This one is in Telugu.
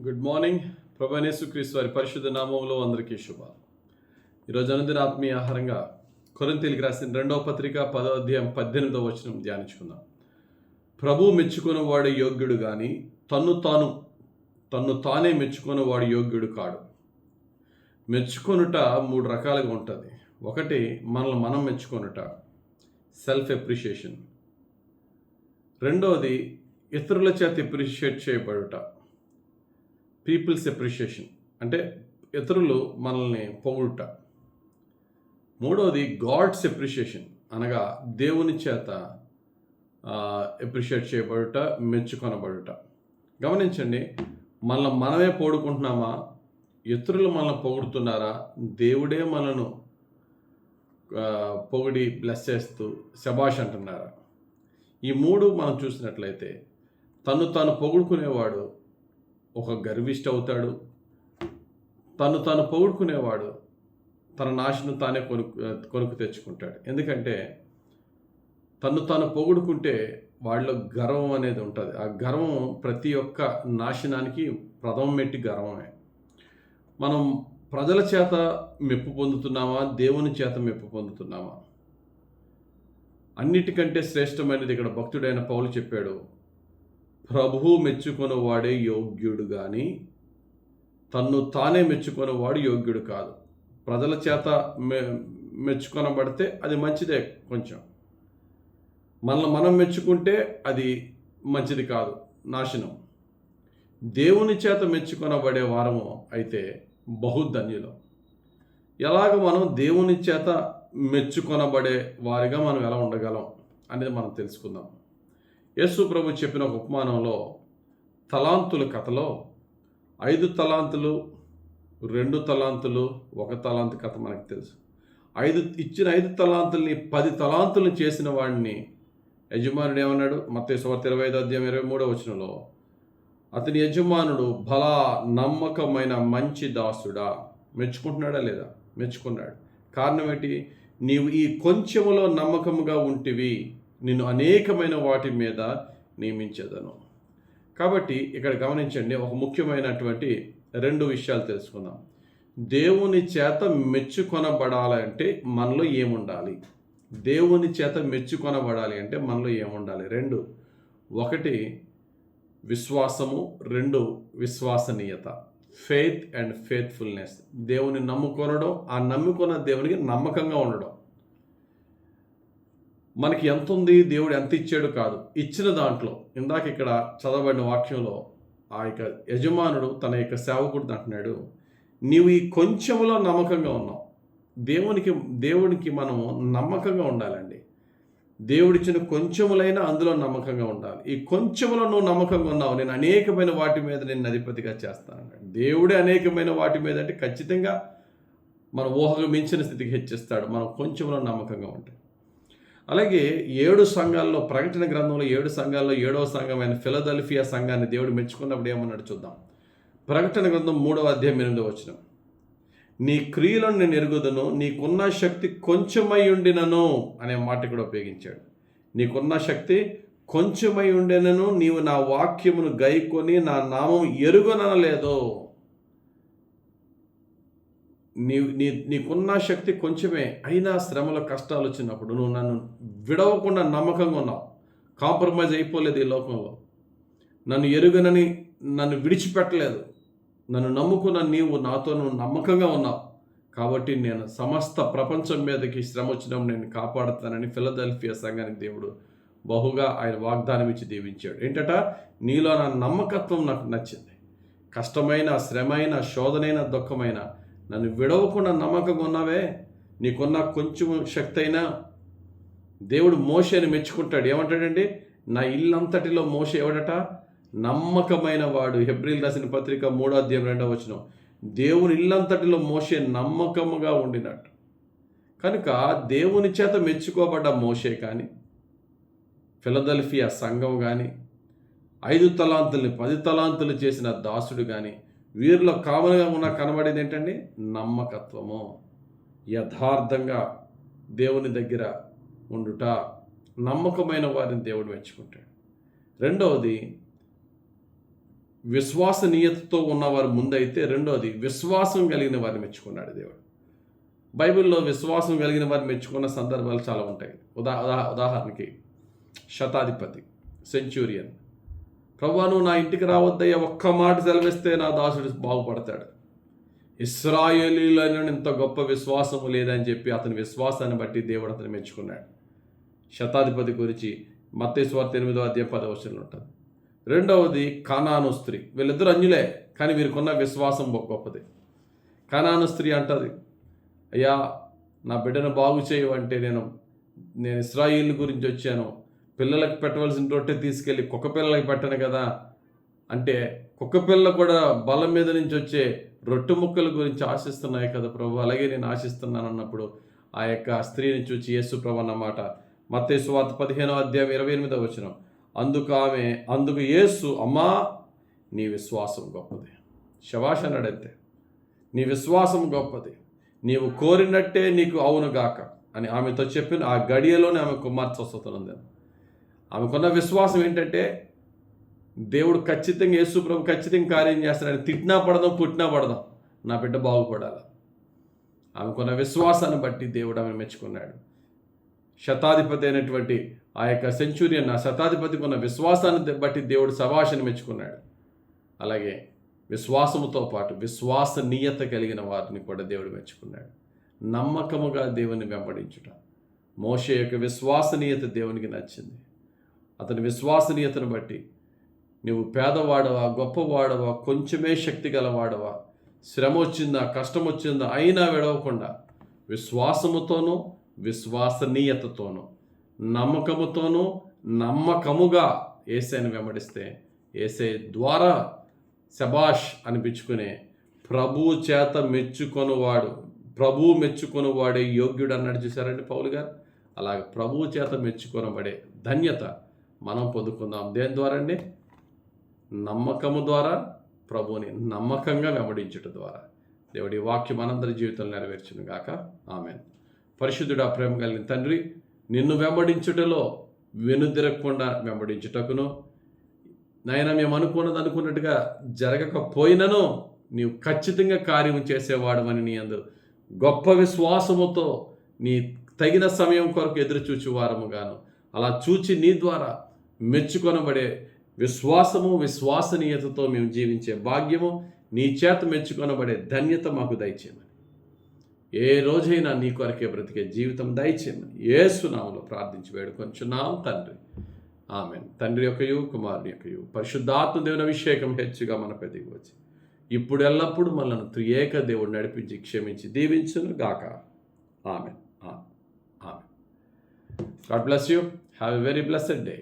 Good morning. ప్రభువైన యేసుక్రీస్తు వారి పరిశుద్ధ నామములో అందరికీ శుభాలు. ఈరోజు అనుదిన ఆత్మీయ ఆహారంగా కొరింథీయులకు రాసిన 2వ పత్రిక 10వ అధ్యాయం 18వ వచనం ధ్యానించుకుందాం. ప్రభు మెచ్చుకునేవాడు యోగ్యుడు గాని తన్ను తానే మెచ్చుకునేవాడు యోగ్యుడు కాడు. మెచ్చుకొనుట 3 రకాలుగా ఉంటుంది. ఒకటి మనల్ని మనం మెచ్చుకొనుట, సెల్ఫ్ ఎప్రిషియేషన్. రెండవది ఇతరుల చేత ఎప్రిషియేట్ చేయబడుట, పీపుల్స్ ఎప్రిషియేషన్, అంటే ఇతరులు మనల్ని పొగుడుట. మూడవది గాడ్స్ ఎప్రిషియేషన్, అనగా దేవుని చేత ఎప్రిషియేట్ చేయబడుట, మెచ్చుకొనబడుట. గమనించండి, మనమే పొగుడుకుంటున్నామా, ఇతరులు మనల్ని పొగుడుతున్నారా, దేవుడే మనను పొగిడి బ్లెస్ చేస్తూ శబాష్ అంటున్నారా? ఈ మూడు మనం చూసినట్లయితే తాను పొగుడుకునేవాడు ఒక గర్విష్ట అవుతాడు. తాను పొగుడుకునేవాడు తన నాశనం తానే కొనుక్కు తెచ్చుకుంటాడు. ఎందుకంటే తాను పొగుడుకుంటే వాళ్ళలో గర్వం అనేది ఉంటుంది. ఆ గర్వం ప్రతి ఒక్క నాశనానికి ప్రథమ మెట్టి గర్వమే. మనం ప్రజల చేత మెప్పు పొందుతున్నామా, దేవుని చేత మెప్పు పొందుతున్నామా? అన్నిటికంటే శ్రేష్టమైనది ఇక్కడ భక్తుడైన పౌలు చెప్పాడు, ప్రభువు మెచ్చుకొనేవాడే యోగ్యుడు కానీ తన్ను తానే మెచ్చుకొనేవాడు యోగ్యుడు కాదు. ప్రజల చేత మెచ్చుకొనబడితే అది మంచిదే, కొంచెం మనం మెచ్చుకుంటే అది మంచిది కాదు, నాశనం. దేవుని చేత మెచ్చుకొనబడే వారము అయితే బహుధన్యులం. ఎలాగ మనం దేవుని చేత మెచ్చుకొనబడే వారిగా మనం ఎలా ఉండగలం అనేది మనం తెలుసుకుందాం. యేసు ప్రభు చెప్పిన ఒక ఉపమానంలో తలాంతుల కథలో 5 తలాంతులు, 2 తలాంతులు, 1 తలాంతు కథ మనకు తెలుసు. ఇచ్చిన 5 తలాంతుల్ని 10 తలాంతులను చేసిన వాడిని యజమానుడు ఏమన్నాడు? మత్తయి సువార్త 25వ అధ్యాయం 23వ వచనంలో, అతని యజమానుడు భలా నమ్మకమైన మంచి దాసుడా, మెచ్చుకుంటున్నాడా లేదా? మెచ్చుకున్నాడు. కారణం ఏంటి? నీవు ఈ కొంచెములో నమ్మకముగా ఉంటివి, నిన్ను అనేకమైన వాటి మీద నియమించేదను. కాబట్టి ఇక్కడ గమనించండి, ఒక ముఖ్యమైనటువంటి 2 విషయాలు తెలుసుకుందాం. దేవుని చేత మెచ్చుకొనబడాలంటే మనలో ఏముండాలి? దేవుని చేత మెచ్చుకొనబడాలి అంటే మనలో ఏముండాలి? 2. ఒకటి విశ్వాసము, 2 విశ్వసనీయత, ఫెయిత్ అండ్ ఫెయిత్ఫుల్నెస్. దేవుని నమ్ముకొనడం, ఆ నమ్ముకున్న దేవునికి నమ్మకంగా ఉండడం. మనకి ఎంత ఉంది, దేవుడు ఎంత ఇచ్చాడు కాదు, ఇచ్చిన దాంట్లో ఇందాక ఇక్కడ చదవబడిన వాక్యంలో ఆ యొక్క యజమానుడు తన యొక్క సేవకుడు అంటున్నాడు, నీవు ఈ కొంచెంలో నమ్మకంగా ఉన్నావు. దేవునికి మనము నమ్మకంగా ఉండాలండి. దేవుడిచ్చిన కొంచెములైనా అందులో నమ్మకంగా ఉండాలి. ఈ కొంచెములో నువ్వు నమ్మకంగా ఉన్నావు, నేను అనేకమైన వాటి మీద నేను అధిపతిగా చేస్తాను. దేవుడే అనేకమైన వాటి మీద అంటే ఖచ్చితంగా మన ఊహకు మించిన స్థితికి హెచ్చిస్తాడు, మనం కొంచెంలో నమ్మకంగా ఉంటాం. అలాగే 7 సంఘాల్లో, ప్రకటన గ్రంథంలో 7 సంఘాల్లో 7వ సంఘమైన ఫిలదెల్ఫియా సంఘాన్ని దేవుడు మెచ్చుకున్నప్పుడు ఏమన్నాడు చూద్దాం. ప్రకటన గ్రంథం 3వ అధ్యాయం 8వ వచనం, నీ క్రియలను నేను ఎరుగుదును, నీకున్న శక్తి కొంచెమై ఉండినను అనే మాట కూడా ఉపయోగించాడు. నీకున్న శక్తి కొంచెమై ఉండినను, నీవు నా వాక్యమును గైకొని నా నామం ఎరుగనలేదో. నీకున్న శక్తి కొంచెమే, అయినా శ్రమల కష్టాలు వచ్చినప్పుడు నువ్వు నన్ను విడవకుండా నమ్మకంగా ఉన్నావు. కాంప్రమైజ్ అయిపోలేదు ఈ లోకంలో. నన్ను ఎరుగనని నన్ను విడిచిపెట్టలేదు. నన్ను నమ్ముకున్న నువ్వు నమ్మకంగా ఉన్నావు. కాబట్టి నేను సమస్త ప్రపంచం మీదకి శ్రమ వచ్చినప్పుడు నేను కాపాడుతానని ఫిలదెల్ఫియా సంఘానికి దేవుడు బహుగా ఆయన వాగ్దానం ఇచ్చి దీవించాడు. ఏంటట? నీలో నా నమ్మకత్వం నాకు నచ్చింది. కష్టమైన, శ్రమైన, శోధనైన, దుఃఖమైన నన్ను విడవకుండా నమ్మకంగా ఉన్నావే, నీకున్న కొంచెం శక్తి అయినా. దేవుడు మోషేని మెచ్చుకుంటాడు. ఏమంటాడండి? నా ఇల్లంతటిలో మోషే ఎవడట? నమ్మకమైన వాడు. హెబ్రీలు రాసిన పత్రిక 3వ అధ్యాయం 2వ వచనం, దేవుని ఇల్లంతటిలో మోషే నమ్మకముగా ఉండినట్టు. కనుక దేవుని చేత మెచ్చుకోబడ్డ మోషే కానీ, ఫిలదెల్ఫియా సంఘం కానీ, 5 తలాంతుల్ని 10 తలాంతులు చేసిన దాసుడు కానీ, వీరిలో కామన్గా కనబడేది ఏంటండి? నమ్మకత్వము, యథార్థంగా దేవుని దగ్గర ఉండుట. నమ్మకమైన వారిని దేవుడు మెచ్చుకుంటాడు. రెండవది విశ్వసనీయతతో ఉన్నవారు ముందైతే, రెండోది విశ్వాసం కలిగిన వారిని మెచ్చుకున్నాడు దేవుడు. బైబిల్లో విశ్వాసం కలిగిన వారిని మెచ్చుకున్న సందర్భాలు చాలా ఉంటాయి. ఉదాహరణకి శతాధిపతి, సెంచూరియన్, ప్రభువా నువ్వు నా ఇంటికి రావద్దయ్యా, ఒక్క మాట సెలవిస్తే నా దాసుడు బాగుపడతాడు. ఇశ్రాయేలీయులైన ఇంత గొప్ప విశ్వాసము లేదని చెప్పి అతని విశ్వాసాన్ని బట్టి దేవుడు అతను మెచ్చుకున్నాడు. శతాధిపతి గురించి మత్తయి సువార్త 8:10 ఉంటుంది. రెండవది కానాను స్త్రీ. వీళ్ళిద్దరు అన్యులే, కానీ వీరికున్న విశ్వాసం గొప్పది. కానాను స్త్రీ అంటది, అయ్యా నా బిడ్డను బాగు చేయవంటే నేను ఇశ్రాయేలు గురించి వచ్చాను, పిల్లలకు పెట్టవలసిన రొట్టె తీసుకెళ్ళి కుక్క పిల్లలకి పెట్టను కదా అంటే, కుక్క పిల్ల కూడా బలం మీద నుంచి వచ్చే రొట్టె ముక్కల గురించి ఆశిస్తున్నాయి కదా ప్రభు, అలాగే నేను ఆశిస్తున్నాను అన్నప్పుడు ఆ యొక్క స్త్రీని చూచి యేసు ప్రభు అన్నమాట మత్తయి సువార్త 15:28 అందుకు యేసు, అమ్మా నీ విశ్వాసం గొప్పది. శబాష్ అన్నాడంతే. నీ విశ్వాసం గొప్పది, నీవు కోరినట్టే నీకు అవునుగాక అని ఆమెతో చెప్పిన ఆ గడియలోనే ఆమె కుమార్తె స్వస్థత. ఆమెకున్న విశ్వాసం ఏంటంటే, దేవుడు ఖచ్చితంగా, యేసు ప్రభు ఖచ్చితంగా కార్యం చేస్తాడని, తిట్టినా పడదాం పుట్టినా పడదాం, నా బిడ్డ బాగుపడాలి. ఆమెకున్న విశ్వాసాన్ని బట్టి దేవుడు ఆమెను మెచ్చుకున్నాడు. శతాధిపతి అయినటువంటి ఆ యొక్క సెంచురియన్, ఆ శతాధిపతికి ఉన్న విశ్వాసాన్ని బట్టి దేవుడు శబాషుని మెచ్చుకున్నాడు. అలాగే విశ్వాసముతో పాటు విశ్వాసనీయత కలిగిన వారిని కూడా దేవుడు మెచ్చుకున్నాడు. నమ్మకముగా దేవుని వెంబడించుట. మోషే యొక్క విశ్వాసనీయత దేవునికి నచ్చింది. అతని విశ్వాసనీయతను బట్టి నువ్వు పేదవాడవా, గొప్పవాడవా, కొంచెమే శక్తి గలవాడవా, శ్రమ వచ్చిందా, కష్టం వచ్చిందా, అయినా విడవకుండా విశ్వాసముతోనూ విశ్వాసనీయతతోనూ నమ్మకముతోనూ నమ్మకముగా యేసయ్యను వెంబడిస్తే యేసయ్య ద్వారా శబాష్ అనిపించుకునే ప్రభువు చేత ప్రభువు మెచ్చుకొనువాడే యోగ్యుడు అన్నాడు. చూసారండి పౌలు గారు. అలాగే ప్రభువు చేత మెచ్చుకొనబడే ధన్యత మనం పొందుకుందాం. దేని ద్వారా అండి? నమ్మకము ద్వారా, ప్రభువుని నమ్మకంగా వెంబడించుట ద్వారా. దేవుడి వాక్యం మనందరి జీవితంలో నెరవేర్చును గాక. ఆమేన్. పరిశుద్ధుడా, ప్రేమ కలిగిన తండ్రి, నిన్ను వెంబడించుటలో వెనుదిరగకుండా వెంబడించుటకును, నాయన మేము అనుకున్నట్టుగా జరగకపోయినను నీవు ఖచ్చితంగా కార్యం చేసేవాడమని నీ అందు గొప్ప విశ్వాసముతో నీ తగిన సమయం కొరకు ఎదురు చూచువారముగాను, అలా చూచి నీ ద్వారా మెచ్చుకొనబడే విశ్వాసము విశ్వాసనీయతతో మేము జీవించే భాగ్యము, నీ చేత మెచ్చుకొనబడే ధన్యత మాకు దయచేయమని, ఏ రోజైనా నీ కొరకే బ్రతికే జీవితం దయచేయమని యేసు నామములో ప్రార్థించి వేడుకొంచున్నాం తండ్రి. ఆమేన్. తండ్రి యొక్కయు కుమారుని యొక్కయు పరిశుద్ధాత్మ దేవుని అభిషేకం హెచ్చుగా మనపై దిగి వచ్చి ఇప్పుడు ఎల్లప్పుడూ మనల్ని త్రియేక దేవుడు నడిపించి క్షమించి దీవించును గాక. ఆమేన్. ఆమేన్. God bless you. Have a very blessed day.